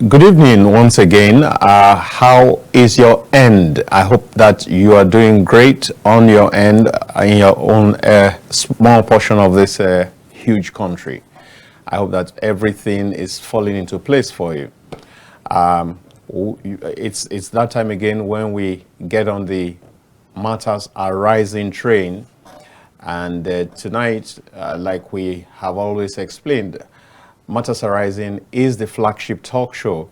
Good evening once again. How is your end? I hope that you are doing great on your end in your own small portion of this huge country. I hope that everything is falling into place for you. It's that time again when we get on the Matters Arising train, and tonight, like we have always explained, Matters Arising is the flagship talk show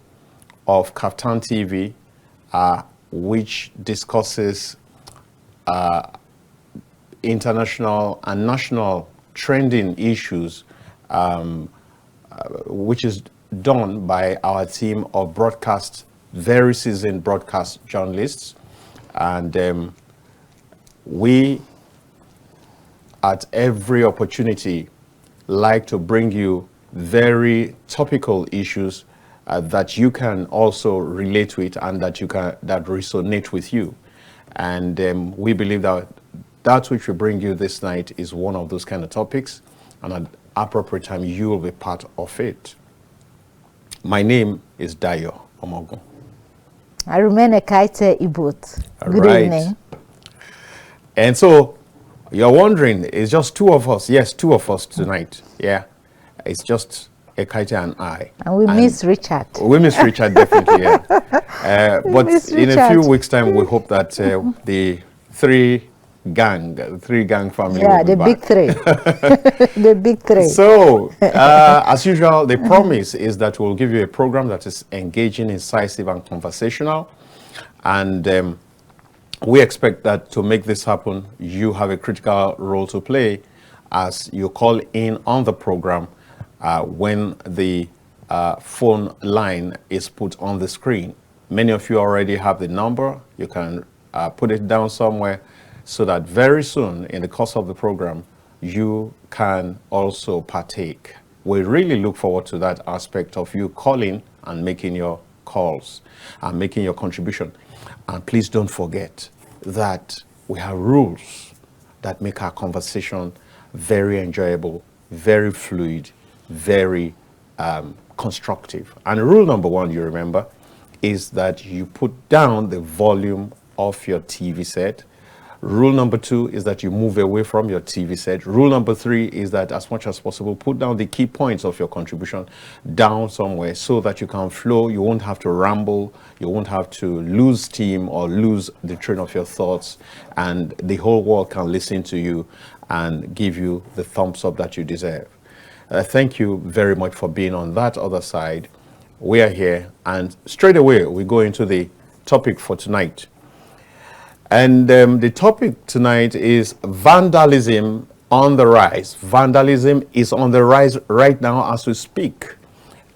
of KAFTANTV, which discusses international and national trending issues, which is done by our team of very seasoned broadcast journalists. And we, at every opportunity, like to bring you very topical issues that you can also relate with and that resonate with you. And we believe that which we bring you this night is one of those kind of topics, and at appropriate time you will be part of it. My name is Dayo Omoogun. I remain Ekaette Iboutt. Good evening. And so you're wondering, it's just two of us. Yes, two of us tonight. Yeah. It's just Ekaette and I. And we miss Richard. We miss Richard, definitely, yeah. But in a few weeks' time, we hope that the three gang family will be the big three. The big three. So, as usual, the promise is that we'll give you a program that is engaging, incisive, and conversational. And we expect that to make this happen, you have a critical role to play as you call in on the program when the phone line is put on the screen. Many of you already have the number. You can put it down somewhere so that very soon in the course of the program, you can also partake. We really look forward to that aspect of you calling and making your calls and making your contribution. And please don't forget that we have rules that make our conversation very enjoyable, very fluid, very constructive. And rule number one, you remember, is that you put down the volume of your TV set. Rule number two is that you move away from your TV set. Rule number three is that as much as possible, put down the key points of your contribution down somewhere so that you can flow. You won't have to ramble. You won't have to lose steam or lose the train of your thoughts. And the whole world can listen to you and give you the thumbs up that you deserve. Thank you very much for being on that other side. We are here, and straight away we go into the topic for tonight. And the topic tonight is vandalism on the rise. Vandalism is on the rise right now as we speak,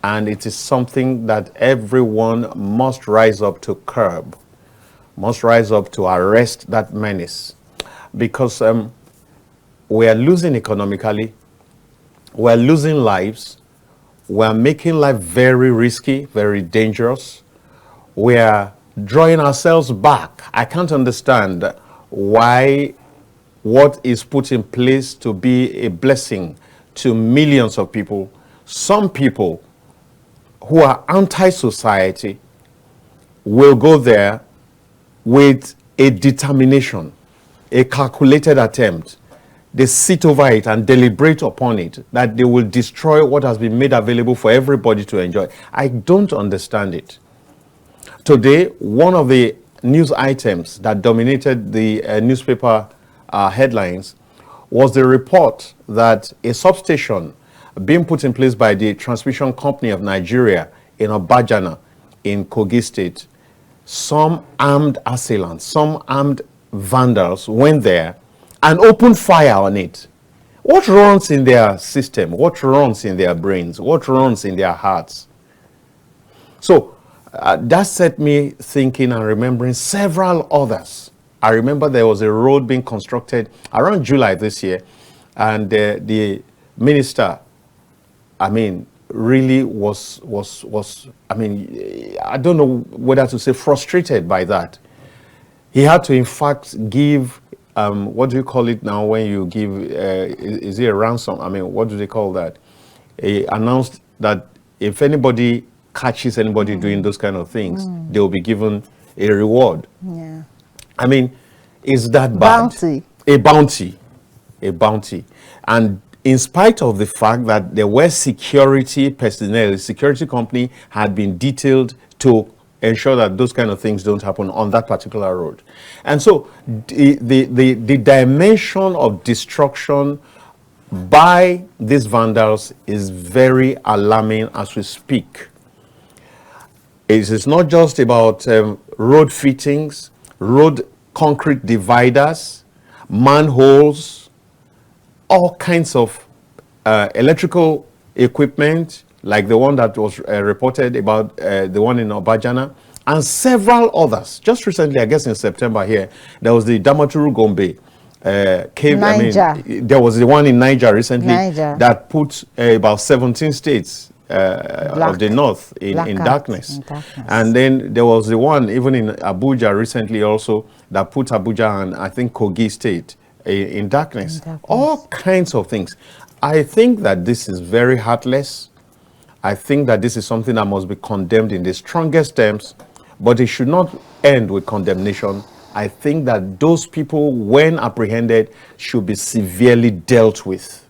and it is something that everyone must rise up to curb, must rise up to arrest that menace, because we are losing economically, we are losing lives, we are making life very risky, very dangerous, we are drawing ourselves back. I can't understand why what is put in place to be a blessing to millions of people, some people who are anti-society will go there with a determination, a calculated attempt. They sit over it and deliberate upon it, that they will destroy what has been made available for everybody to enjoy. I don't understand it. Today, one of the news items that dominated the newspaper headlines was the report that a substation being put in place by the Transmission Company of Nigeria in Obajana in Kogi State, some armed assailants, some armed vandals went there and opened fire on it. What runs in their system? What runs in their brains? What runs in their hearts? So that set me thinking and remembering several others. I remember there was a road being constructed around July this year, and the minister, really was, I don't know whether to say frustrated by that. He had to, in fact, give, what do you call it now when you give, is it a ransom? What do they call that? He announced that if anybody catches anybody doing those kind of things, they will be given a reward. Yeah. I mean, is that bad? Bounty. A bounty. A bounty. And in spite of the fact that there were security personnel, the security company had been detailed to ensure that those kind of things don't happen on that particular road. And so the dimension of destruction by these vandals is very alarming as we speak. It is not just about road fittings, road concrete dividers, manholes, all kinds of electrical equipment, like the one that was reported about, the one in Obajana, and several others. Just recently, I guess in September here, there was the Damaturu Gombe cave. Niger. I mean, there was the one in Niger recently that put about 17 states of the north in darkness. And then there was the one even in Abuja recently also that put Abuja and I think Kogi state in darkness. All kinds of things. I think that this is very heartless. I think that this is something that must be condemned in the strongest terms, but it should not end with condemnation. I think that those people, when apprehended, should be severely dealt with.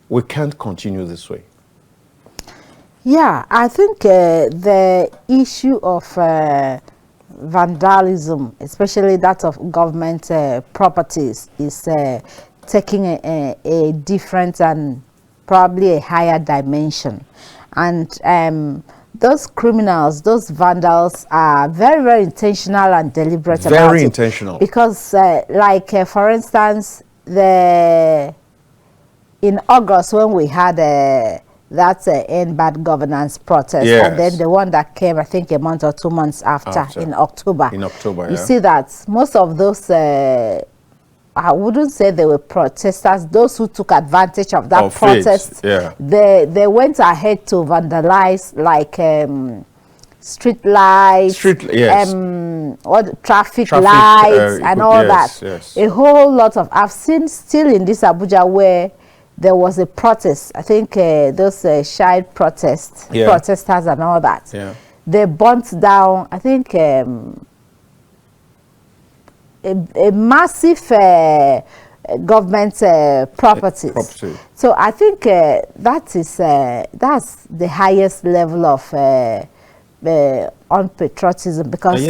We can't continue this way. Yeah, I think the issue of vandalism, especially that of government properties, is taking a different and probably a higher dimension. And those criminals, those vandals are very, very intentional and deliberate about it. Very intentional. Because for instance, in August when we had that End Bad Governance protest, and then the one that came, I think, a month or 2 months after. In October. In October, you see that most of those, I wouldn't say they were protesters, those who took advantage of that protest, they went ahead to vandalize, like street lights, traffic lights, and all that. A whole lot of, I've seen still in this Abuja where there was a protest, I think those child protesters and all that. They burnt down, I think, a massive government properties. So I think that's the highest level of unpatriotism, because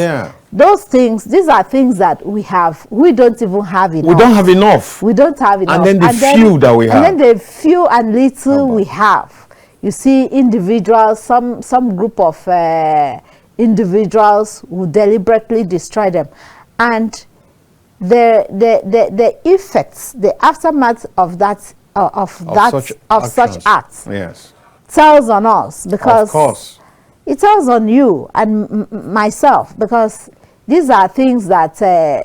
those things, these are things that we don't even have enough. We don't have enough. We don't have enough. And then the few that we have. And then the few and little we have. You see individuals, some group of individuals who deliberately destroy them. And the effects, the aftermath of that such acts tells on us, because of course it tells on you and myself, because these are things that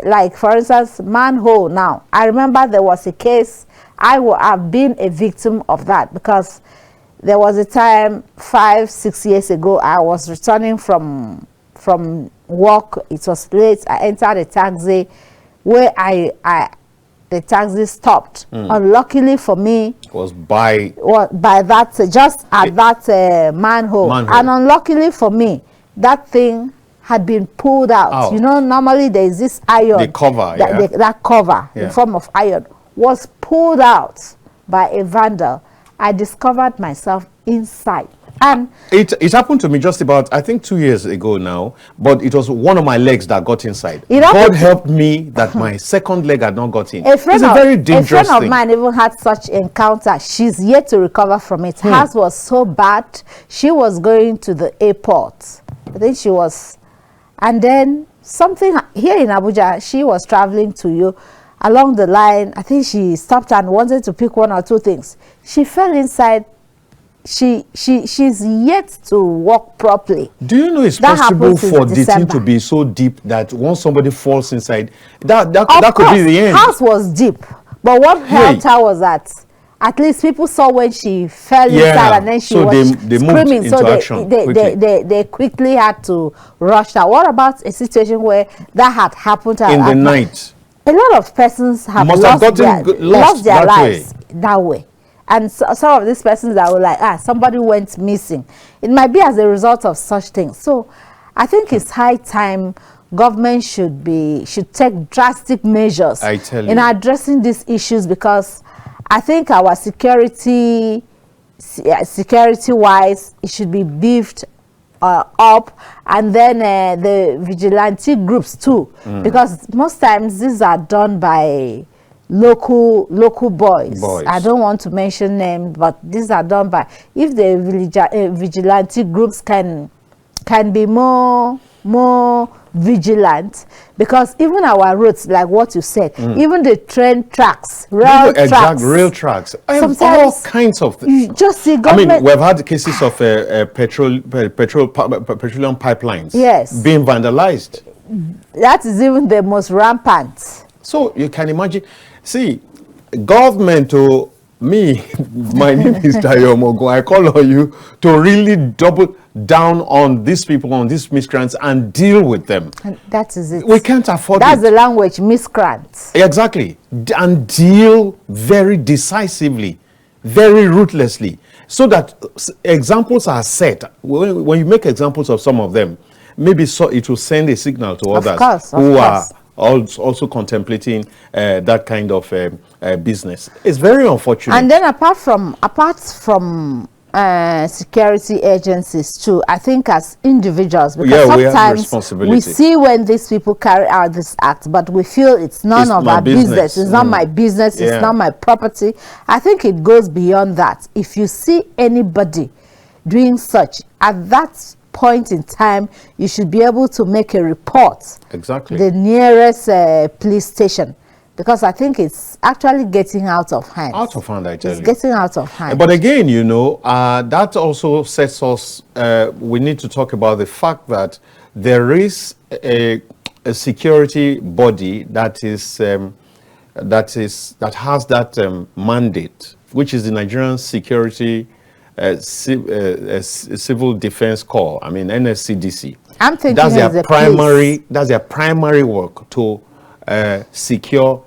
like for instance manhole. Now I remember there was a case, I have been a victim of that, because there was a time 5-6 years ago I was returning from work. It was late. I entered a taxi where the taxi stopped. Unluckily for me, it was by that just at that manhole. And unluckily for me, that thing had been pulled out. You know, normally there is this iron, the cover, that cover in form of iron was pulled out by a vandal. I discovered myself inside. And it happened to me just about, I think, 2 years ago now, but it was one of my legs that got inside. God helped me that my second leg had not got in. It's a very dangerous thing. A friend of mine even had such encounter. She's yet to recover from it. Hers was so bad. She was going to the airport. I think she was, and then something here in Abuja, she was traveling to you. Along the line, I think she stopped and wanted to pick 1 or 2 things. She fell inside. She's yet to walk properly. Do you know it's possible for the thing to be so deep that once somebody falls inside, that could be the end? House was deep, but what helped her was that at least people saw when she fell inside, and then she was screaming. So they quickly had to rush her. What about a situation where that had happened in the night? A lot of persons have lost their lives that way. And so, some of these persons that were like, somebody went missing. It might be as a result of such things. So I think it's high time government should take drastic measures in addressing these issues, because I think our security wise, it should be beefed up, and then the vigilante groups too, because most times these are done by local boys. I don't want to mention names, but these are done by, if the vigilante groups can be more vigilant, because even our roads, like what you said, even the train tracks, rail tracks, sometimes all kinds of things. You just see government. I mean, we've had cases of petroleum pipelines being vandalized. That is even the most rampant. So you can imagine. See, government to me, my name is Dayo Omoogun. I call on you to really double down on these people, on these miscreants, and deal with them. And that is it. We can't afford That's the language, miscreants. Exactly. And deal very decisively, very ruthlessly, so that examples are set. When you make examples of some of them, maybe so it will send a signal to others who are also contemplating that kind of business. It's very unfortunate. And then apart from security agencies too, I think as individuals, because sometimes we see when these people carry out this act, but we feel it's none of our business. It's not my business. It's not my property. I think it goes beyond that. If you see anybody doing such at that point in time, you should be able to make a report. Exactly. The nearest police station, because I think it's actually getting out of hand. Out of hand, I tell you. It's getting out of hand. But again, you know, that also sets us, we need to talk about the fact that there is a security body that has that mandate, which is the Nigerian Security Civil Defense Corps. I mean, NSCDC. I'm thinking that's their primary work, to secure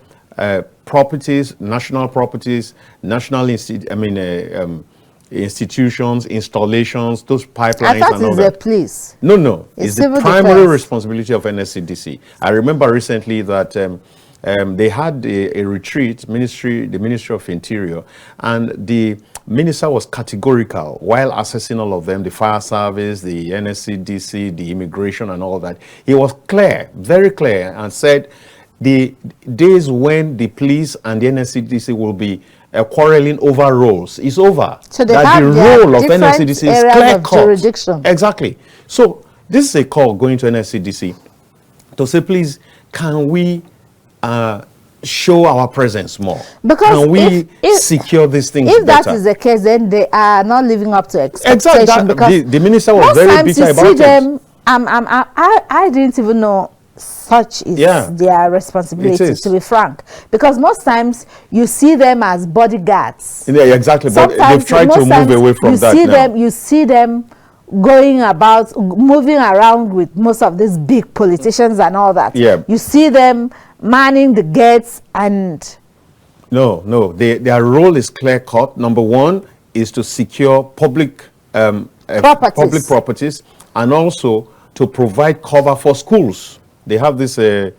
properties, national institutions, installations, those pipelines. I thought it's the police. No, it's the primary responsibility of NSCDC. I remember recently that they had a retreat, the Ministry of Interior, and the minister was categorical while assessing all of them, the fire service, the NSCDC, the immigration and all that. He was clear, very clear, and said the days when the police and the NSCDC will be quarreling over roles is over. So they have the role of NSCDC is clear-cut. Exactly. So this is a call going to NSCDC to say, please, can we show our presence more? Because can we secure these things if better? That is the case, then they are not living up to expectation. Exactly. The minister was very bitter about it. I didn't even know such is their responsibility, to be frank, because most times you see them as bodyguards. Yeah, exactly. But they've tried to move away from that now. You see them going about, moving around with most of these big politicians and all that. Yeah. You see them manning the gates and... No. Their role is clear-cut. Number one is to secure public properties, and also to provide cover for schools. They have this this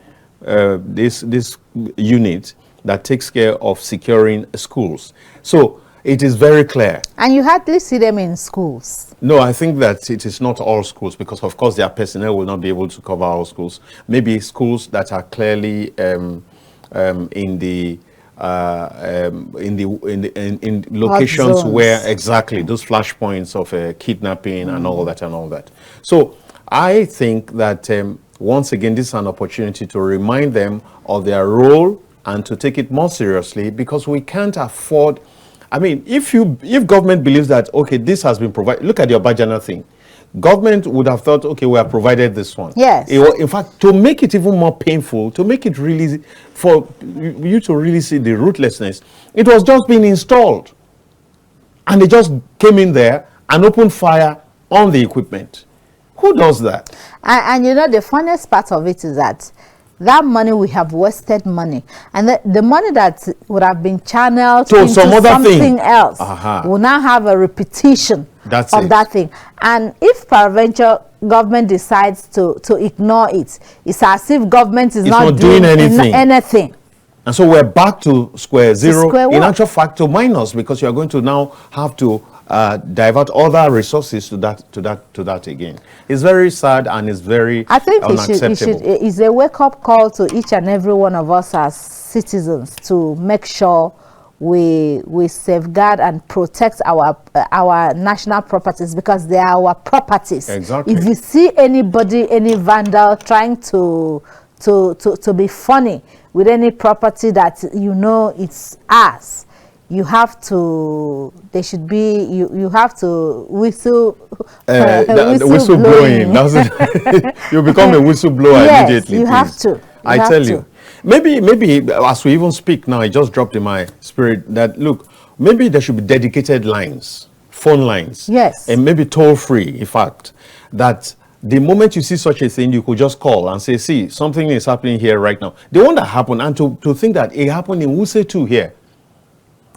unit that takes care of securing schools. So it is very clear. And you hardly see them in schools. No, I think that it is not all schools, because of course their personnel will not be able to cover all schools. Maybe schools that are clearly in locations where exactly those flashpoints of kidnapping and all that. So I think that once again, this is an opportunity to remind them of their role and to take it more seriously, because we can't afford. I mean, if government believes that, okay, this has been provided, look at the Obajana thing. Government would have thought, okay, we have provided this one. Yes. In fact, to make it even more painful, to make it really, for you to really see the ruthlessness, it was just being installed. And they just came in there and opened fire on the equipment. Who does that? And you know, the funniest part of it is that that money, we have wasted money, and the money that would have been channeled to into some other something thing else will now have a repetition of that thing. And if peradventure government decides to ignore it, it's as if government is not doing anything. And so we're back to square zero, in actual fact to minus, because you are going to now have to divert other resources to that again. It's very sad and it's very unacceptable. It's a wake-up call to each and every one of us as citizens to make sure we safeguard and protect our national properties, because they are our properties. Exactly. If you see anybody, any vandal trying to be funny with any property that you know it's ours, you have to, they should be, you have to whistle blowing. You become a whistleblower immediately. You have to. I tell you. Maybe as we even speak now, it just dropped in my spirit that, look, maybe there should be dedicated lines, phone lines. Yes. And maybe toll free, in fact, that the moment you see such a thing, you could just call and say, see, something is happening here right now. The one that happened, and to think that it happened in Wuse too here.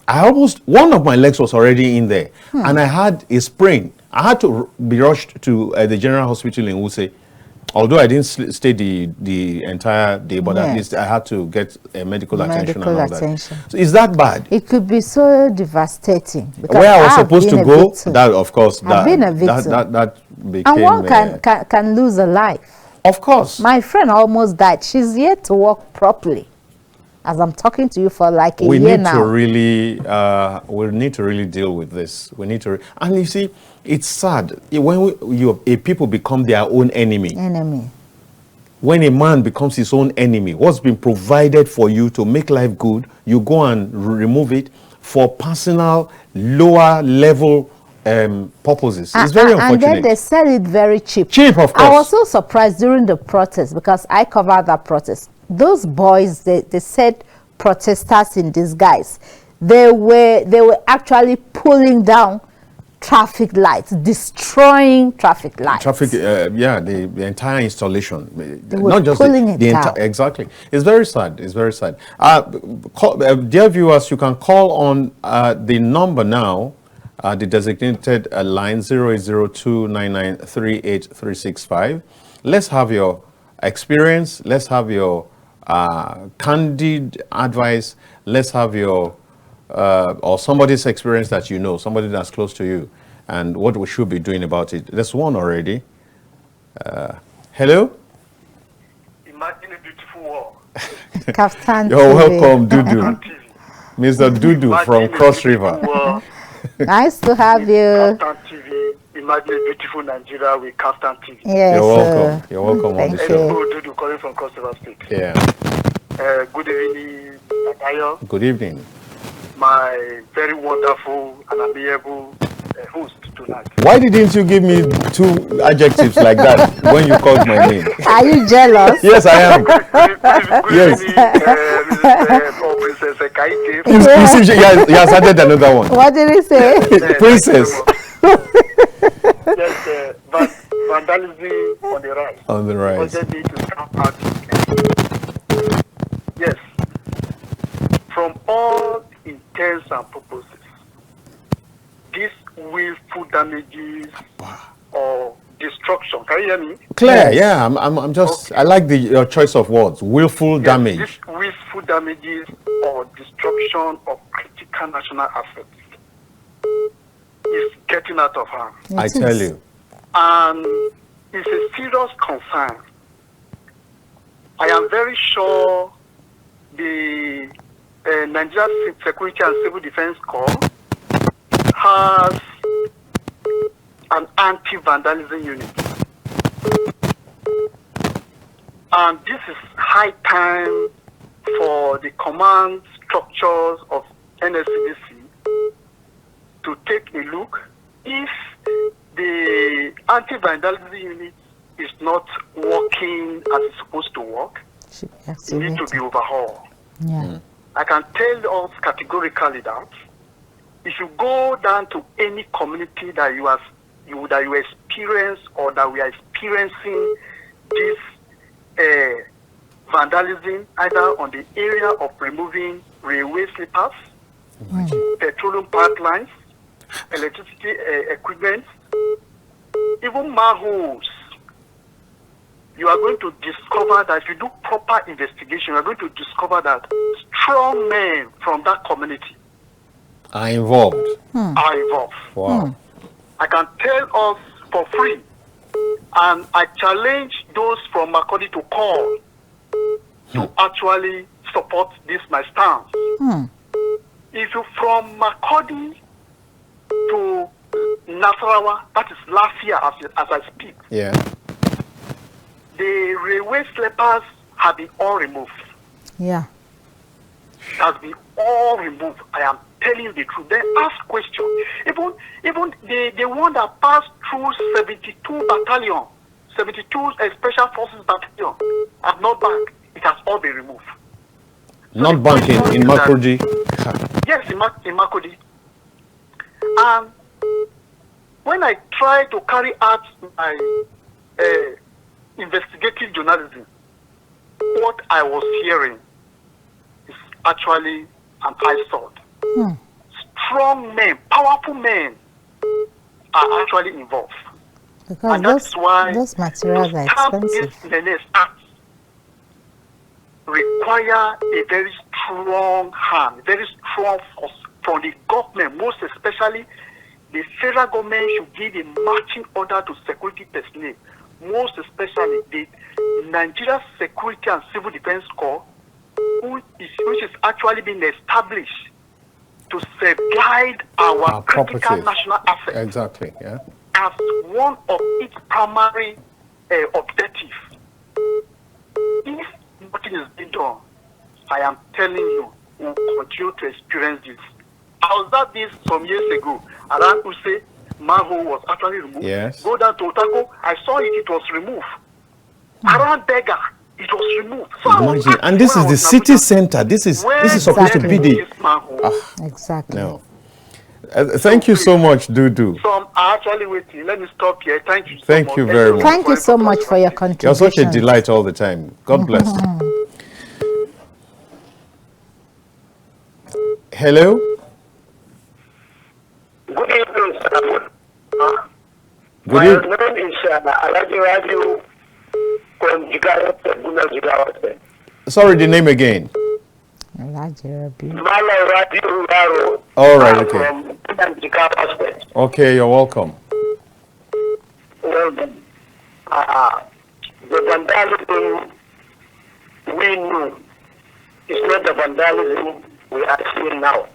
One of my legs was already in there, and I had a sprain. I had to be rushed to the general hospital in Wuse. Although I didn't stay the entire day, but at least I had to get medical attention and all that. So is that bad? It could be so devastating. Where I was supposed to go, that of course, I've been a victim. That became, and one can lose a life. Of course. My friend almost died. She's yet to walk properly. As I'm talking to you for like a year now. We need to really deal with this. We need to, and you see, it's sad when people become their own enemy. When a man becomes his own enemy, what's been provided for you to make life good, you go and remove it for personal, lower level purposes. It's very unfortunate. And then they sell it very cheap. Cheap, of course. I was so surprised during the protest, because I covered that protest. Those boys, they said protesters in disguise. They were actually pulling down traffic lights, destroying traffic lights. The entire installation. They were not just pulling it down. Exactly. It's very sad. It's very sad. Dear viewers, you can call on the number now, the designated line 0802993835. Let's have your experience. Let's have your candid advice. Let's have your or somebody's experience that you know, somebody that's close to you, and what we should be doing about it. There's one already. Hello? Imagine a beautiful world. KAFTAN You're welcome, Dudu. Mr. Dudu from Cross River. Nice to have you. KAFTAN TV. Imagine a beautiful Nigeria with KAFTAN TV. Yes, you're welcome. You're welcome on the show. Dudu calling from Cross River State. Yeah. Good evening, Dayo. Good evening. My very wonderful and amiable host tonight. Why didn't you give me 2 adjectives like that when you called my name? Are you jealous? Yes, I am. Good Yes. evening, Princess Ekaette. He has added another one. What did he say? Princess. Yes, vandalism on the rise. On the rise. They need to come out. Yes. From all intents and purposes, these willful damages or destruction. Can you hear me? Clear, yeah. I'm just. Okay. I like your choice of words. Willful damage. These willful damages or destruction of critical national assets is getting out of hand. I tell you. And it's a serious concern. I am very sure the Nigeria Security and Civil Defense Corps has an anti-vandalism unit. And this is high time for the command structures of NSCDC to take a look. If the anti-vandalism unit is not working as it's supposed to work, it needs to be overhauled. Yeah. I can tell us categorically that if you go down to any community that you experience or that we are experiencing this vandalism either on the area of removing railway sleepers, petroleum pipelines, electricity equipment, even manholes. You are going to discover that if you do proper investigation, you are going to discover that strong men from that community are involved. Are involved. Wow. I can tell us for free, and I challenge those from Makurdi to call to actually support this my stance. If you from Makurdi to Nasarawa, that is last year as I speak. Yeah. The railway sleepers have been all removed. Yeah. Has been all removed. I am telling you the truth. They ask questions. Even the one that passed through 72 battalion, 72 special forces battalion, are not back. It has all been removed. So not back in Makurdi. Yes, in Makurdi. And when I try to carry out my investigative journalism, what I was hearing is actually an eyesore. Strong men, powerful men are actually involved. Because and that's why those materials are expensive. This Menace Act require a very strong hand, very strong force from the government, most especially the federal government should give a marching order to security personnel, most especially the Nigeria Security and Civil Defense Corps, which is actually being established to safeguard our critical properties. National assets. Exactly, yeah. As one of its primary objectives. If nothing is being done, I am telling you, we will continue to experience this. I was at this some years ago. Around Use, manhole was actually removed. Yes. Go down to Otako, I saw it was removed. Around Bega, it was removed. So imagine, and this is the city center. This is supposed to be the. Exactly. No. Thank you so much, Dudu. Some are actually waiting. Let me stop here. Thank you. Thank you very much. Thank you so much for your contribution. You're such a delight all the time. God bless. Hello. Good evening, sir. Good evening. My name is Radio from Jigawa. Sorry, the name again. All right, okay. Okay, you're welcome. Well, the vandalism we knew is not the vandalism we are seeing now.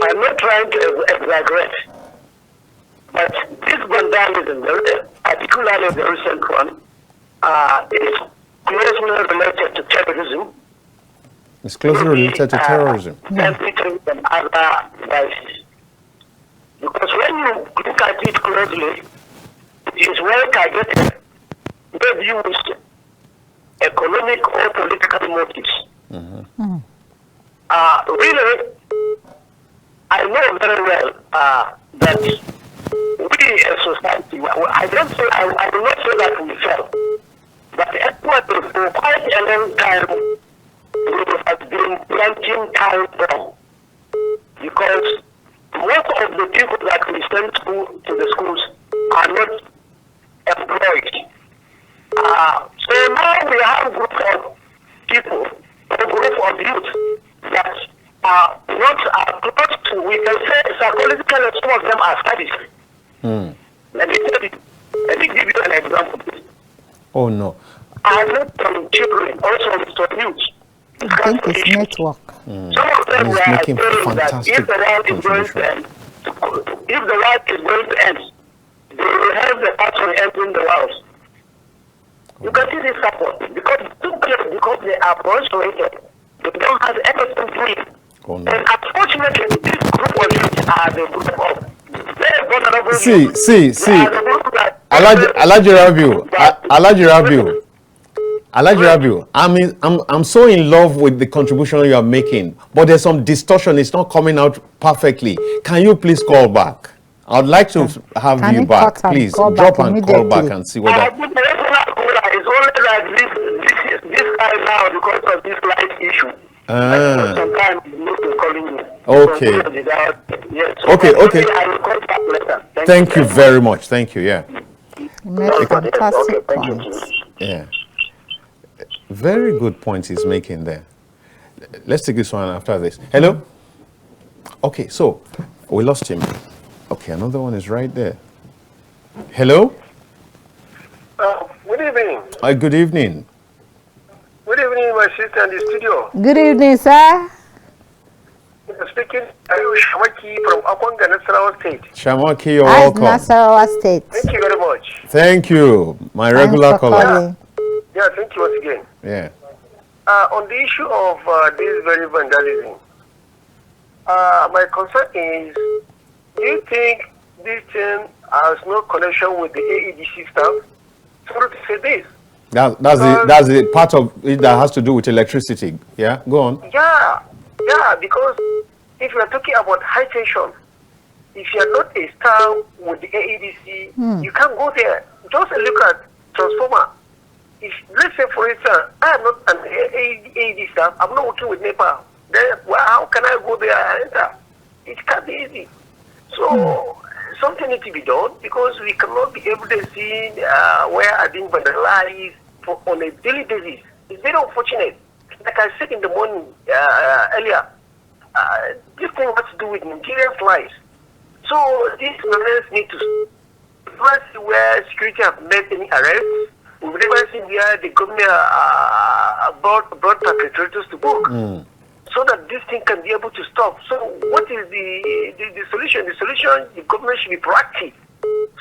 I'm not trying to exaggerate, but this vandalism, particularly the recent one, is closely related to terrorism. It's closely related to terrorism. And other devices. Because when you look at it closely, it is well targeted. They use economic or political motives. Really, I know very well that we as society, I will not say that we fell, but for quite a long time, we have been planting time bomb, because most of the people that we send to the schools are not employed. So now we have a group of people, a group of youth that are not close to, we can say psychologically, some of them are studies. Let me give you an example. Oh no. I know some children, also some youth. I think it's network. Some of them He's were making saying that fantastic if the world is going to end, if the world is going to end, they will have the person entering the world. You can see this support because it's too clear, because they are frustrated. They don't have anything to do. Oh no. And unfortunately, this group of youth are the group of very vulnerable See. youth. They are the group that- Alaji Rabiu, I'm so in love with the contribution you are making, but there's some distortion. It's not coming out perfectly. Can you please call back? I'd like to have you back. Please drop and call back and see what that. it's only that this guy now, because of this light issue. Sometimes he's calling me. Okay. Yes. Okay. I will call back later. Thank you very much. Thank you. Yeah. You make fantastic thank you. points. Yeah. Very good point he's making there. Let's take this one after this. Hello? Okay, so we lost him. Okay, another one is right there. Hello? Good evening. Good evening. Good evening, my sister in the studio. Good evening, sir. Speaking, Dayo Omoogun from Akwanga, Nasarawa State. Shamaki, you're As welcome. Nasarawa State. Thank you very much. Thank you, my Thanks regular for caller. calling. Yeah, thank you once again. Yeah. On the issue of this very vandalism, my concern is, do you think this thing has no connection with the AEDC staff? Sorry to say this. That's the part of it that has to do with electricity. Yeah, go on. Yeah, because if you are talking about high tension, if you are not a star with the AEDC, you can't go there. Just look at transformer. If, let's say, for instance, I am not an AED staff, I'm not working with NEPA, then how can I go there and enter? It can't be easy. So, something needs to be done, because we cannot be able to see where are being vandalized on a daily basis. It's very unfortunate. Like I said in the morning earlier, this thing has to do with Nigerian lives. So, these measures need to see where security have made any arrests. We've never seen where the government brought perpetrators to book, so that this thing can be able to stop. So what is the solution? The solution, the government should be proactive,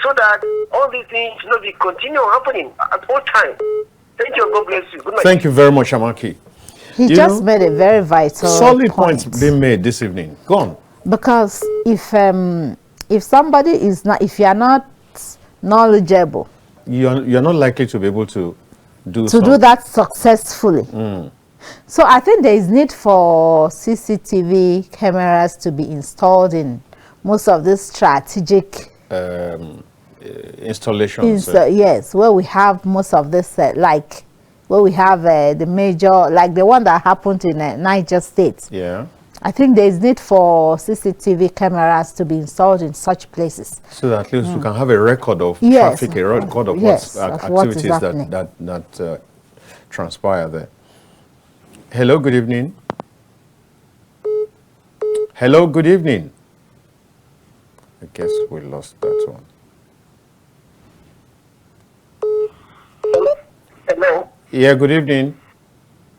so that all these things should not be continue happening at all times. Thank you, and God bless you. Good night. Thank you very much, Shamaki. He just made a very vital solid point. points being made this evening. Go on. Because if somebody is not, if you are not knowledgeable, You're not likely to be able to do that successfully. So I think there is need for CCTV cameras to be installed in most of these strategic installations. Yes, where we have most of this, like where we have the major, like the one that happened in Niger State. Yeah. I think there is need for CCTV cameras to be installed in such places. So that at least we can have a record of Yes. traffic, a record of activities that transpire there. Hello, good evening. Hello, good evening. I guess we lost that one. Hello. Yeah, good evening.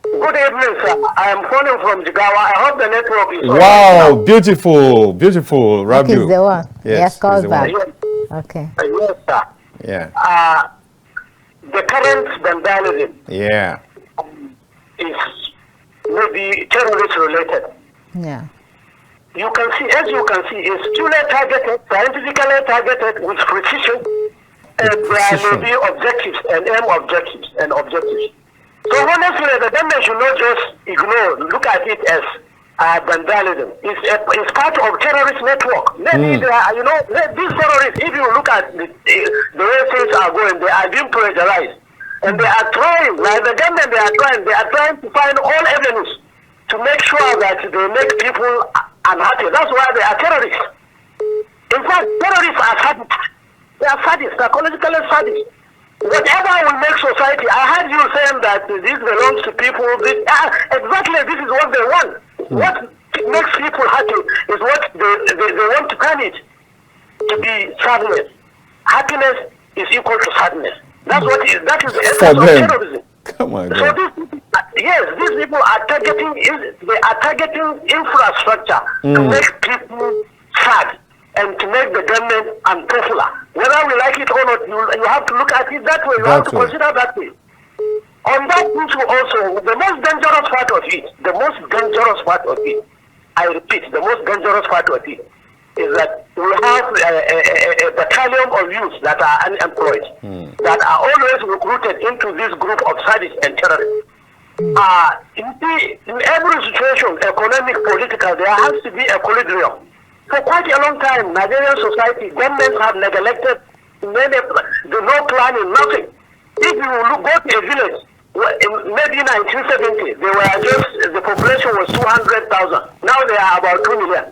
Good evening, sir. I am calling from Jigawa. I hope the network is Wow, beautiful, beautiful, Rabiu. Okay, the one. Yes, call he's the back. one. Okay. Yes, sir. Yeah. The current vandalism Yeah. is maybe terrorist related. Yeah. You can see, as you can see, it's truly targeted, scientifically targeted with precision, and there may be objectives and aim objectives and objectives. So honestly, the government should not just ignore, look at it as vandalism. It's part of terrorist network. Maybe there are, these terrorists, if you look at the way things are going, they are being plagiarized. And they are trying, like the government, they are trying to find all avenues to make sure that they make people unhappy. That's why they are terrorists. In fact, terrorists are sadists. They are sadists, psychologically sadists. Whatever will make society, I heard you saying that this belongs to people. Exactly, this is what they want. What makes people happy is what they want to turn it to be sadness. Happiness is equal to sadness. That's what it is. That is the essence of terrorism. Come on, so these people are targeting infrastructure to make people sad and to make the government unpopular. Whether we like it or not, you have to look at it that way. You have to consider that way. On that issue also, the most dangerous part of it, I repeat, the most dangerous part of it is that we have a battalion of youths that are unemployed, that are always recruited into this group of sadists and terrorists. In every situation, economic, political, there has to be a equilibrium. For quite a long time, Nigerian society, governments have neglected no planning, nothing. if you look, go to a village, maybe 1970, the population was 200,000. Now they are about 2 million.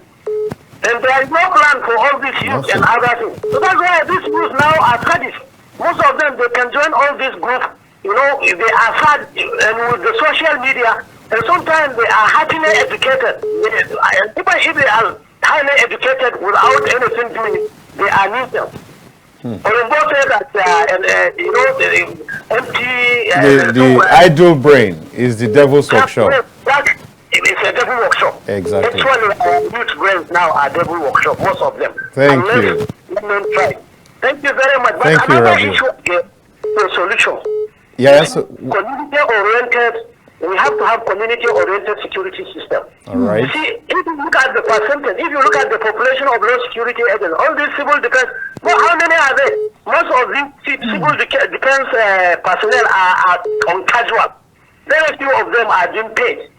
And there is no plan for all these youth and other things. So that's why these youth now are studies. Most of them, they can join all these groups. You know, they are sad, and with the social media, and sometimes they are highly educated. And even if they are highly educated without anything doing, they are neutral. Or in both that, you know, the empty... the idle brain is the devil's workshop. It's a devil workshop. Exactly. Actually, youth brains now are devil workshop, most of them. Thank you. Thank you very much. But Thank you, another Rabi. issue is the solution. Yes. Community-oriented, we have to have community-oriented security system. All right. You see, if you look at the percentage, if you look at the population of low security agents, all these civil defense, well, how many are there? Most of these civil defense personnel are on casual. Very few of them are being paid.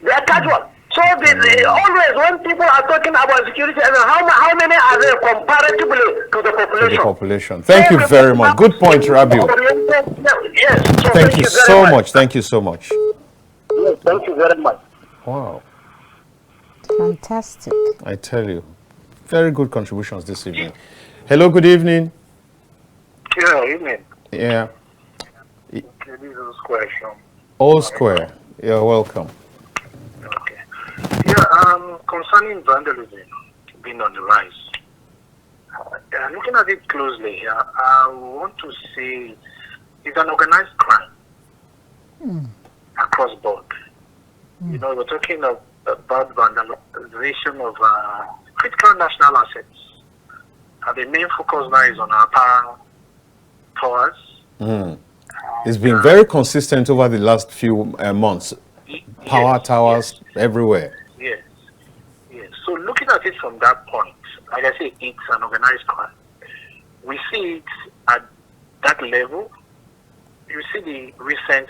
They are casual. So they always, when people are talking about security, how many are there comparatively to the population? To the population. Thank you very much. Good point, Rabi. Yes. So Thank you so much. Thank you so much. Yes, thank you very much. Wow. Fantastic. I tell you. Very good contributions this evening. Hello, good evening. Yeah, evening. Yeah. Okay, this is question. All square. You're welcome. Okay. Yeah, concerning vandalism being on the rise, looking at it closely here, I want to say it's an organized crime across board. You know, we're talking about vandalization of critical national assets. The main focus now is on our power towers. It's been very consistent over the last few months. Power towers everywhere. Yes. So looking at it from that point, like I say, it's an organized crime. We see it at that level. You see the recent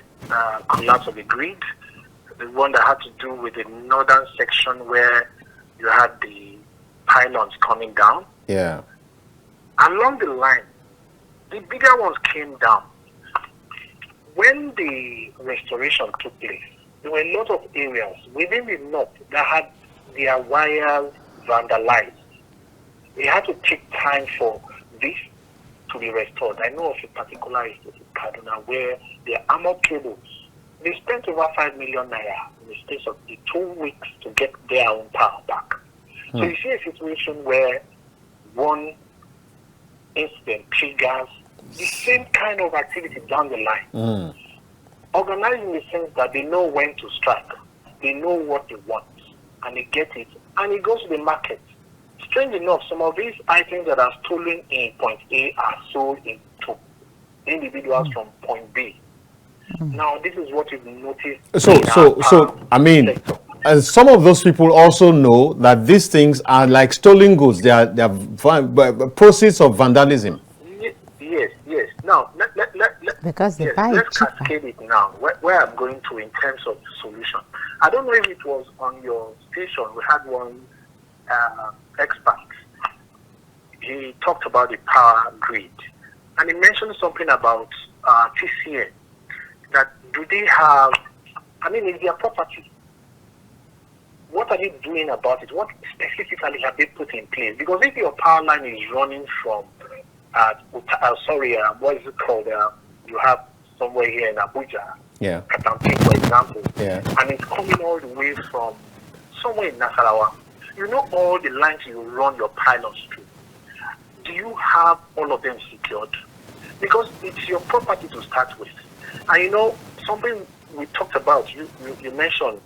collapse of the grid, the one that had to do with the northern section where you had the pylons coming down. Yeah. Along the line, the bigger ones came down. When the restoration took place, there were a lot of areas within the north that had their wires vandalized. It had to take time for this to be restored. I know of a particular estate in Kaduna where their armored cables, they spent over 5 million naira in the space of 2 weeks to get their own power back. So you see a situation where one incident triggers the same kind of activity down the line. Organized in the sense that they know when to strike, they know what they want, and they get it, and it goes to the market. Strange enough, some of these items that are stolen in point A are sold to individuals from point B. Now, this is what we've noticed. So I mean, some of those people also know that these things are like stolen goods. They are proceeds of vandalism. Yes. Now, Because they buy it let's cheaper. cascade it now. Where I'm going to in terms of solution. I don't know if it was on your station. We had one expert. He talked about the power grid, and he mentioned something about TCN. That do they have? I mean, it's their property. What are they doing about it? What specifically have they put in place? Because if your power line is running from what is it called? You have somewhere here in Abuja, KAFTAN, for example, and it's coming all the way from somewhere in Nasarawa. You know all the lines you run your pylons through. Do you have all of them secured? Because it's your property to start with. And you know, something we talked about, you mentioned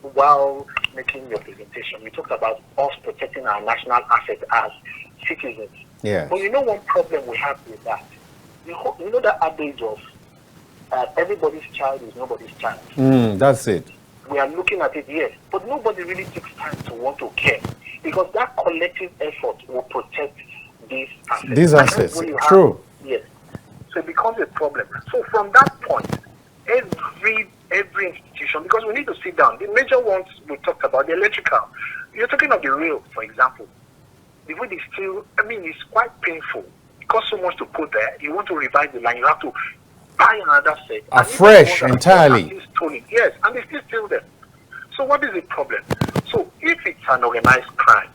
while making your presentation, you talked about us protecting our national assets as citizens. Yeah. But you know one problem we have with that? You know that adage of everybody's child is nobody's child. That's it. We are looking at it, yes, but nobody really takes time to want to care, because that collective effort will protect these assets. These assets, true. Yes. So it becomes a problem. So from that point, every institution, because we need to sit down. The major ones we talked about, the electrical. You're talking of the rail, for example. The wood is still, I mean, it's quite painful. It costs so much to put there. You want to revive the line, you have to buy another set. Afresh, entirely. Yes, and they still steal them. So what is the problem? So if it's an organized crime,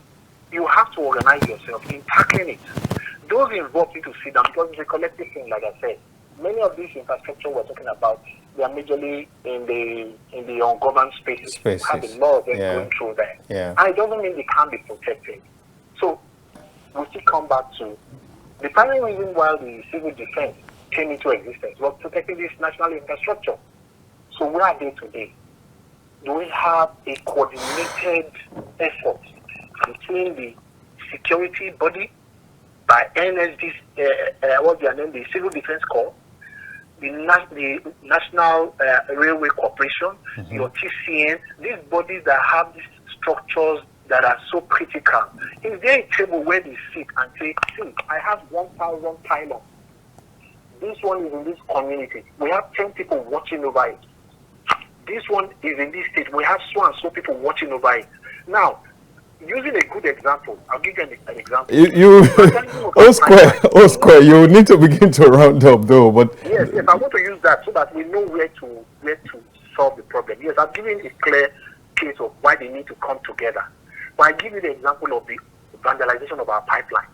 you have to organize yourself in tackling it. Those involved need to sit down because it's a collective thing, like I said. Many of these infrastructure we're talking about, they are majorly in the ungoverned spaces. We have a lot of them going through there. Yeah. And it doesn't mean they can't be protected. So we still come back to the primary reason why the civil defense came into existence was protecting this national infrastructure. So where are they today? Do we have a coordinated effort between the security body by NSD, what's their name, the Civil Defense Corps, the National Railway Corporation, your TCN, these bodies that have these structures that are so critical? Is there a table where they sit and say, see, I have 1,000 pilots. This one is in this community. We have 10 people watching over it. This one is in this state. We have so and so people watching over it. Now, using a good example, I'll give you an example. Oscar, you need to begin to round up though. But yes, I want to use that so that we know where to solve the problem. Yes, I've given a clear case of why they need to come together. But I give you the example of the vandalization of our pipeline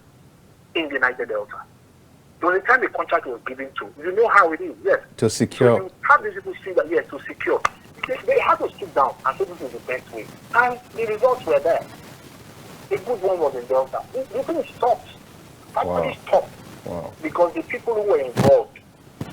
in the Niger Delta. There was a time the contract was given to, you know how it is, yes. To secure. So you have these people see that, yes, to secure. They had to sit down and say this is the best way. And the results were there. A good one was in Delta. The thing stopped. Actually stopped. Wow. Because the people who were involved,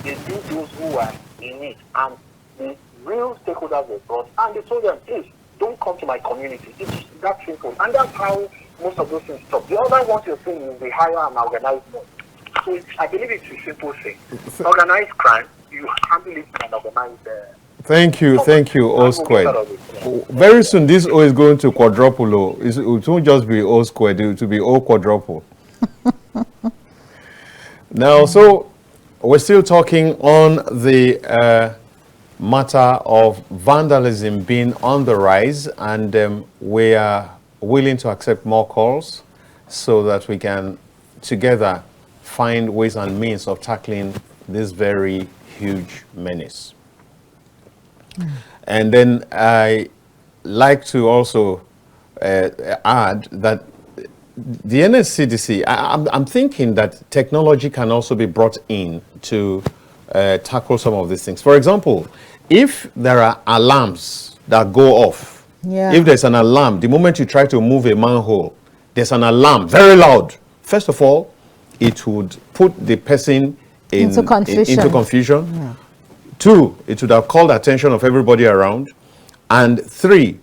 they knew those who were in it. And the real stakeholders were brought. And they told them, please, don't come to my community. It's that simple. And that's how most of those things stop. The other ones you're saying is the higher and organized one. So I believe it's a simple thing. Organized crime, you handle it and organize Thank you, O squared. Very soon, this O is going to quadruple. It won't just be O squared; it will be O quadruple. Now, so we're still talking on the matter of vandalism being on the rise, and we are willing to accept more calls so that we can together find ways and means of tackling this very huge menace. And then I like to also add that the NSCDC, I'm thinking that technology can also be brought in to tackle some of these things. For example, if there are alarms that go off, if there's an alarm, the moment you try to move a manhole, there's an alarm, very loud. First of all, it would put the person into confusion. Yeah. 2, it would have called the attention of everybody around. And 3,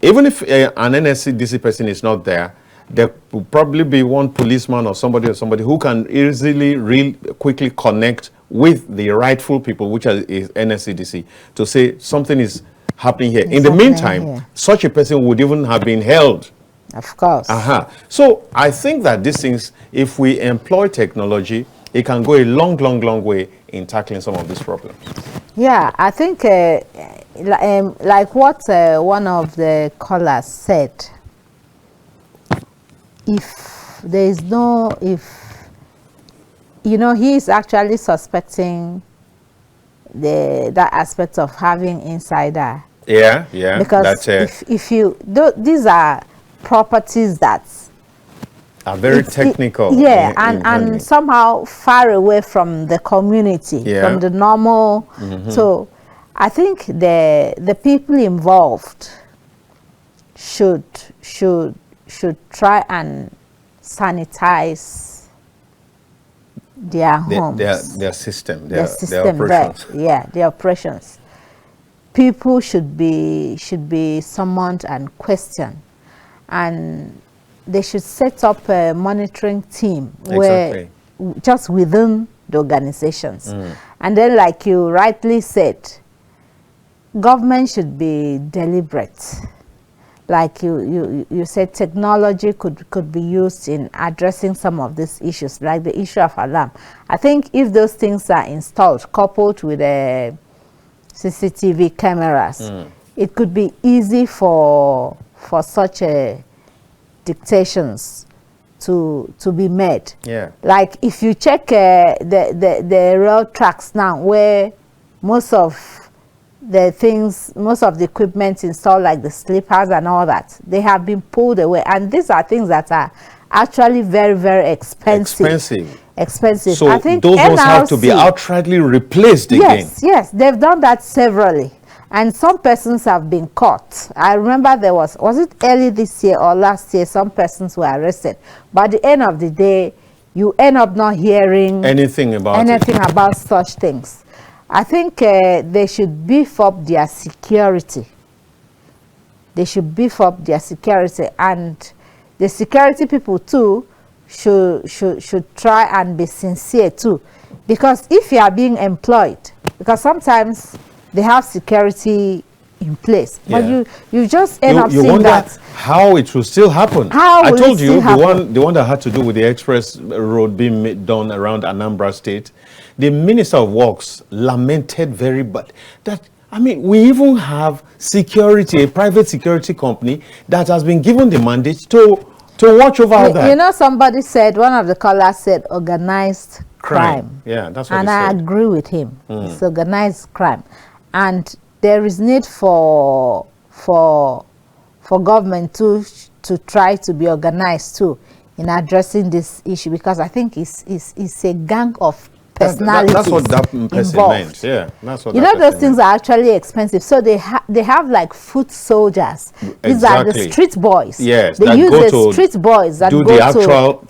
even if an NSCDC person is not there, there will probably be one policeman or somebody who can easily, quickly connect with the rightful people, which is NSCDC, to say something is happening here. In the meantime, such a person would even have been held. Of course. So I think that these things, if we employ technology, it can go a long, long, long way in tackling some of these problems. Yeah, I think like what one of the callers said, if there is no, he is actually suspecting that aspect of having insider. Yeah. Because if you, these are properties that are very technical. And somehow far away from the community, from the normal. So I think the people involved should try and sanitize their homes, their system, their operations. The operations. People should be summoned and questioned, and they should set up a monitoring team where just within the organizations. And then, like you rightly said, government should be deliberate. Like you said, technology could be used in addressing some of these issues, like the issue of alarm. I think if those things are installed, coupled with CCTV cameras, it could be easy for such dictations to be made. Yeah. Like if you check the rail tracks now, where most of the things, most of the equipment installed, like the sleepers and all that, they have been pulled away, and these are things that are actually very, very expensive. So I think those ones have NRC, to be outrightly replaced again. Yes, they've done that severally, and some persons have been caught. I remember there was it early this year or last year, some persons were arrested, but at the end of the day, you end up not hearing anything about such things. I think they should beef up their security. They should beef up their security, and the security people too should try and be sincere too, because if you are being employed, because sometimes they have security in place, but you just end up seeing that how it will still happen. I told you the one that had to do with the express road being done around Anambra State. The Minister of Works lamented very bad that, I mean, we even have security, a private security company that has been given the mandate to watch over that. You know, somebody said, one of the callers said, organized crime. Yeah, that's what and he said. I agree with him. It's organized crime, and there is need for government to try to be organized too in addressing this issue, because I think it's a gang of personalities. That's what that person meant. Yeah, that's what. You know, those things are actually expensive. So they have like foot soldiers. These are the street boys. Yes, they use the street boys that do go the actual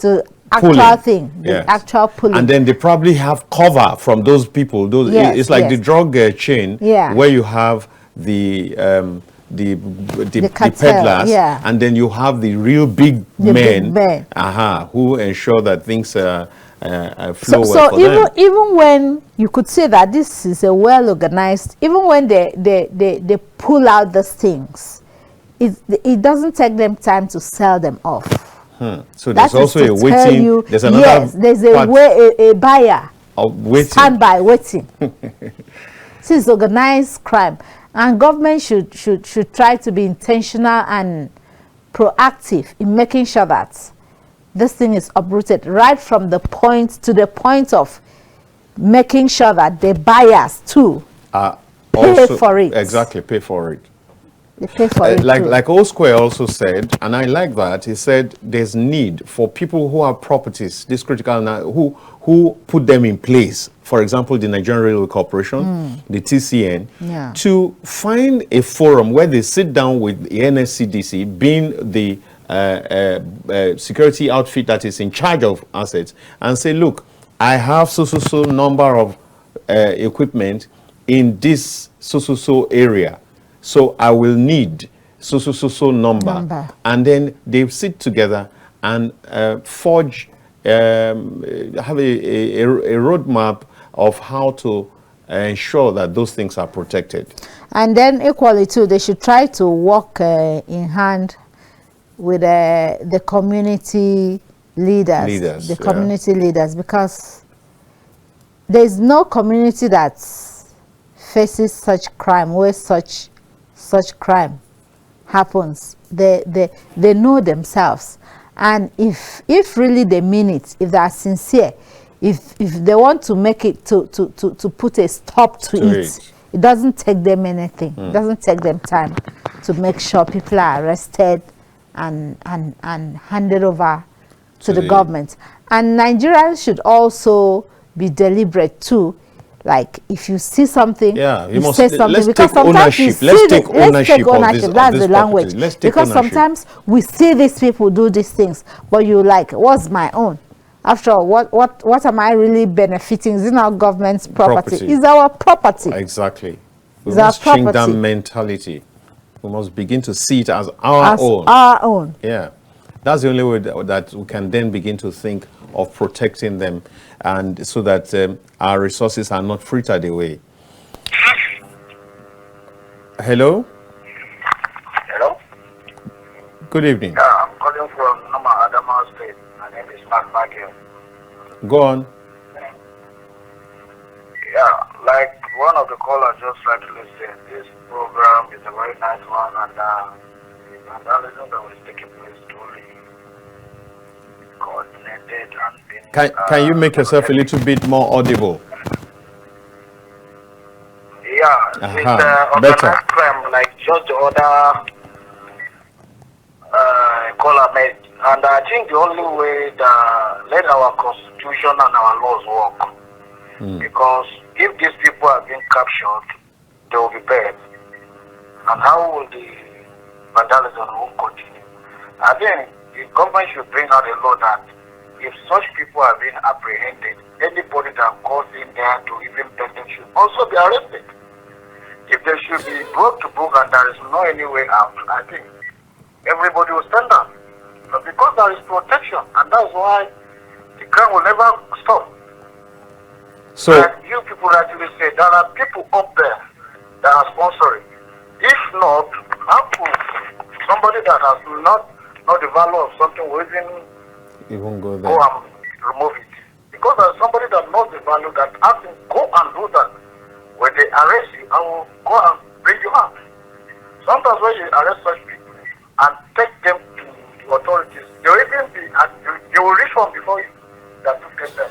actual thing, the actual pulling. And then they probably have cover from those people. It's like the drug chain, where you have the peddlers, and then you have the real big men, who ensure that things flow well for them. Even when you could say that this is a well organized, even when they pull out these things, it doesn't take them time to sell them off. So there's also a waiting. There's another. Yes, there's a buyer. Waiting. Standby waiting. This is organized crime, and government should try to be intentional and proactive in making sure that this thing is uprooted right from the point of making sure that the buyers too pay for it. Exactly, pay for it. They pay for it like O Square also said, and I like that, he said there's need for people who have properties, this critical, who put them in place, for example, the Nigerian Railway Corporation, the TCN, to find a forum where they sit down with the NSCDC, being the security outfit that is in charge of assets, and say, look, I have so number of equipment in this so area. So I will need so number. And then they sit together and forge, have a roadmap of how to ensure that those things are protected. And then equally too, they should try to work in hand with the community leaders. Community leaders, because there's no community that faces such crime, where such crime happens. They know themselves, and if really they mean it, if they are sincere, if they want to make it to put a stop to it, it doesn't take them anything. It doesn't take them time to make sure people are arrested and handed over to the government. And Nigerians should also be deliberate too. Like if you see something, you must say something, because sometimes you see let's take ownership. That's the language. Because sometimes we see these people do these things, but you like, what's my own? After all, what am I really benefiting? Is it our government's property? It's our property. Exactly. We must change that mentality. We must begin to see it as our own. Our own. Yeah. That's the only way that we can then begin to think of protecting them, and so that our resources are not frittered away. Hello? Hello? Good evening. Yeah, I'm calling from Adamawa State. My name is Mark Michael. Go on. Yeah, like one of the callers just rightly said, this program is a very nice one, and the vandalism that was taking place truly coordinated and been... Can you make yourself a little bit more audible? Yeah, it's better. organized crime, like just the other caller made. And I think the only way that let our constitution and our laws work. Because if these people have been captured, they will be buried. And how will the vandalism continue? I think the government should bring out a law that if such people have been apprehended, anybody that goes in there to even pay them should also be arrested. If they should be brought to book and there is no any way out, I think everybody will stand up. But because there is protection, and that's why the crime will never stop. So you people actually say there are people up there that are sponsoring. If not, how could somebody that has not the value of something will even go there? Go and remove it? Because there's somebody that knows the value that has to go and do that. When they arrest you, I will go and bring you out. Sometimes when you arrest such people and take them to the authorities, they will even be, they will reach one before you that took them there.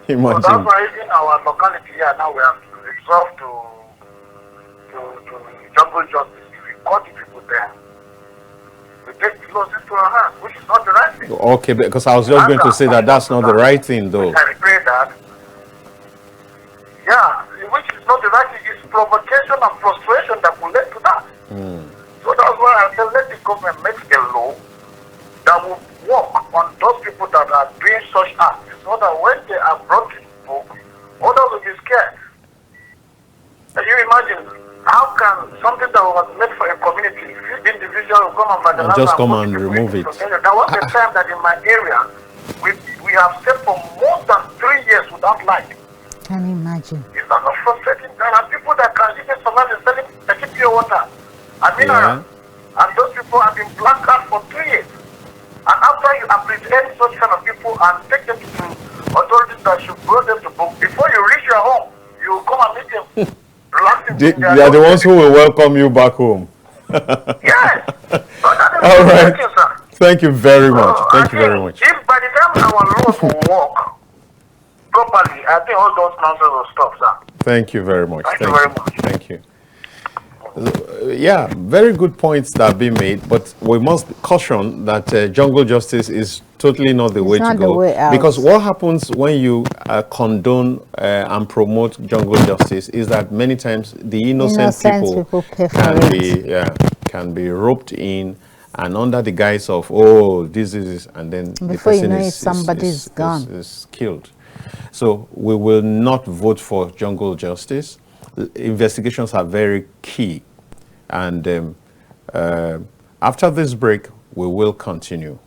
Imagine. So that's why even our locality here now we have resolved to jungle justice. If we caught the people there, we take the laws into our hands, which is not the right thing. Okay, because I was just going to say that that's not the right thing, though. I pray that. Yeah, which is not the right thing. It's provocation and frustration that will lead to that. So that's why I said let the government make a law that will work on those people that are doing such acts, so that when they are brought to book, others will be scared. Can you imagine how can something that was made for a community, if individual will come and vandalize just come and remove it? There was a time that in my area, we have stayed for more than 3 years without light. Can you imagine? It's not frustrating. There are people that can even survive in selling pure water. And those people have been blacked out for 3 years. And after you apprehend such kind of people and take them to authorities that should bring them to book, before you reach your home, you will come and meet them. They are the ones who will welcome you back home. Yes. All right. Thank you very much. Thank you very much. If by the time our laws will work properly, I think all those nonsense will stop, sir. Thank you very much. Thank you very much. Thank you. Yeah, very good points that have been made, but we must caution that jungle justice is totally not the way to go. Because what happens when you condone and promote jungle justice is that many times the innocent people can be roped in and under the guise of, oh, this is, and then the person is killed. So we will not vote for jungle justice. Investigations are very key, and after this break we will continue.